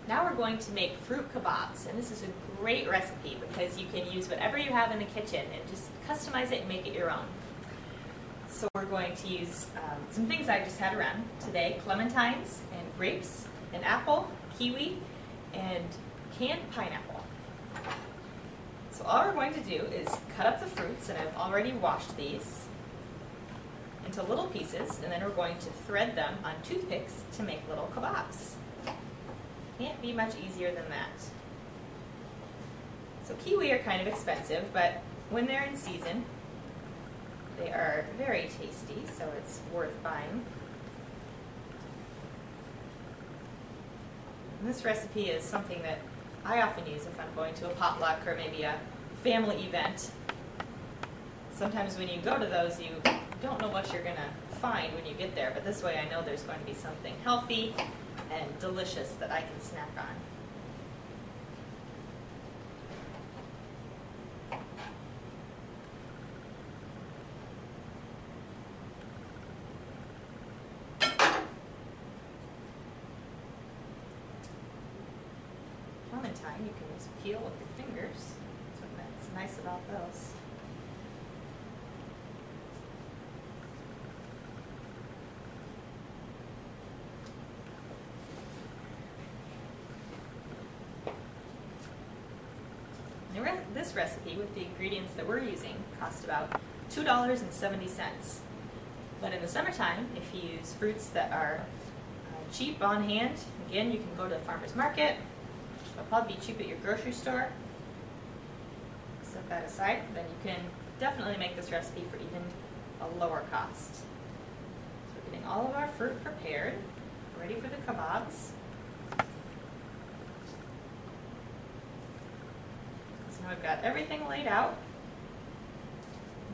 Now we're going to make fruit kabobs, and this is a great recipe because you can use whatever you have in the kitchen and just customize it and make it your own. So we're going to use some things I just had around today: clementines and grapes, an apple, kiwi, and canned pineapple. So all we're going to do is cut up the fruits, and I've already washed these into little pieces, and then we're going to thread them on toothpicks to make little kabobs. Can't be much easier than that. So kiwi are kind of expensive, but when they're in season, they are very tasty, so it's worth buying. And this recipe is something that I often use if I'm going to a potluck or maybe a family event. Sometimes when you go to those, you don't know what you're going to find when you get there, but this way I know there's going to be something healthy and delicious that I can snack on. Clementine, you can just peel with your fingers. That's nice about those. This recipe, with the ingredients that we're using, cost about $2.70. But in the summertime, if you use fruits that are cheap on hand, again, you can go to the farmer's market. It'll probably be cheap at your grocery store. Set that aside, then you can definitely make this recipe for even a lower cost. So we're getting all of our fruit prepared, ready for the kabobs. So I've got everything laid out.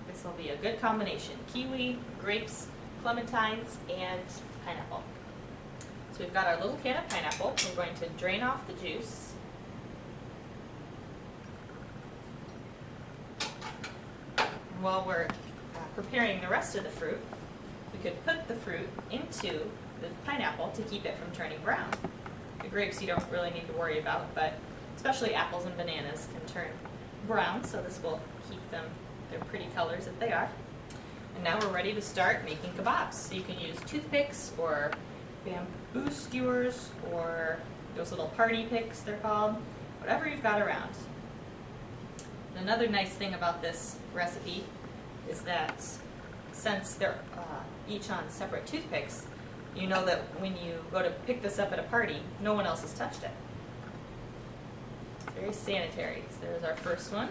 This will be a good combination: kiwi, grapes, clementines, and pineapple. So we've got our little can of pineapple. We're going to drain off the juice. And while we're preparing the rest of the fruit, we could put the fruit into the pineapple to keep it from turning brown. The grapes you don't really need to worry about, but especially apples and bananas can turn brown, so this will keep them their pretty colors that they are. And now we're ready to start making kabobs. So you can use toothpicks or bamboo skewers or those little party picks, they're called, whatever you've got around. And another nice thing about this recipe is that since they're each on separate toothpicks, you know that when you go to pick this up at a party, no one else has touched it. It's very sanitary. So there's our first one.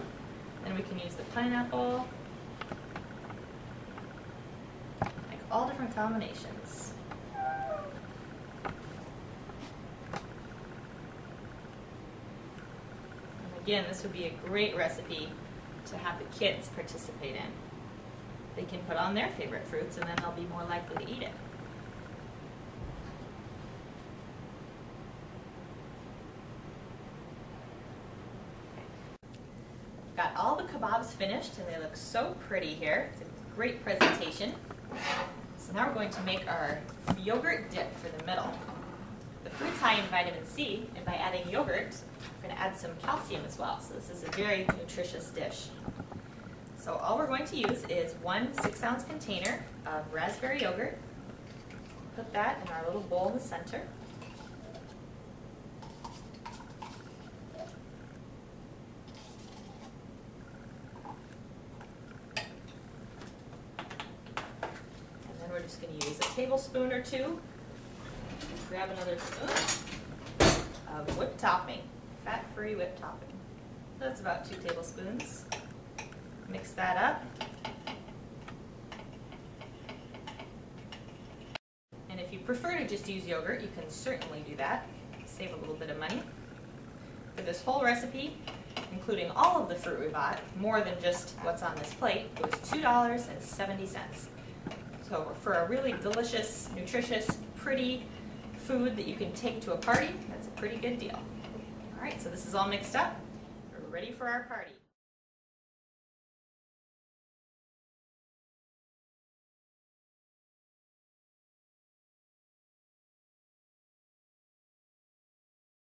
Then we can use the pineapple. Make all different combinations. And again, this would be a great recipe to have the kids participate in. They can put on their favorite fruits and then they'll be more likely to eat it. Got all the kabobs finished and they look so pretty here. It's a great presentation. So now we're going to make our yogurt dip for the middle. The fruit's high in vitamin C, and by adding yogurt, we're going to add some calcium as well. So this is a very nutritious dish. So all we're going to use is one 6-ounce container of raspberry yogurt. Put that in our little bowl in the center. We're just going to use a tablespoon or two. Grab another spoon of whipped topping, fat-free whipped topping. So that's about 2 tablespoons. Mix that up. And if you prefer to just use yogurt, you can certainly do that. Save a little bit of money. For this whole recipe, including all of the fruit we bought, more than just what's on this plate, it was $2.70. So for a really delicious, nutritious, pretty food that you can take to a party, that's a pretty good deal. All right, so this is all mixed up. We're ready for our party.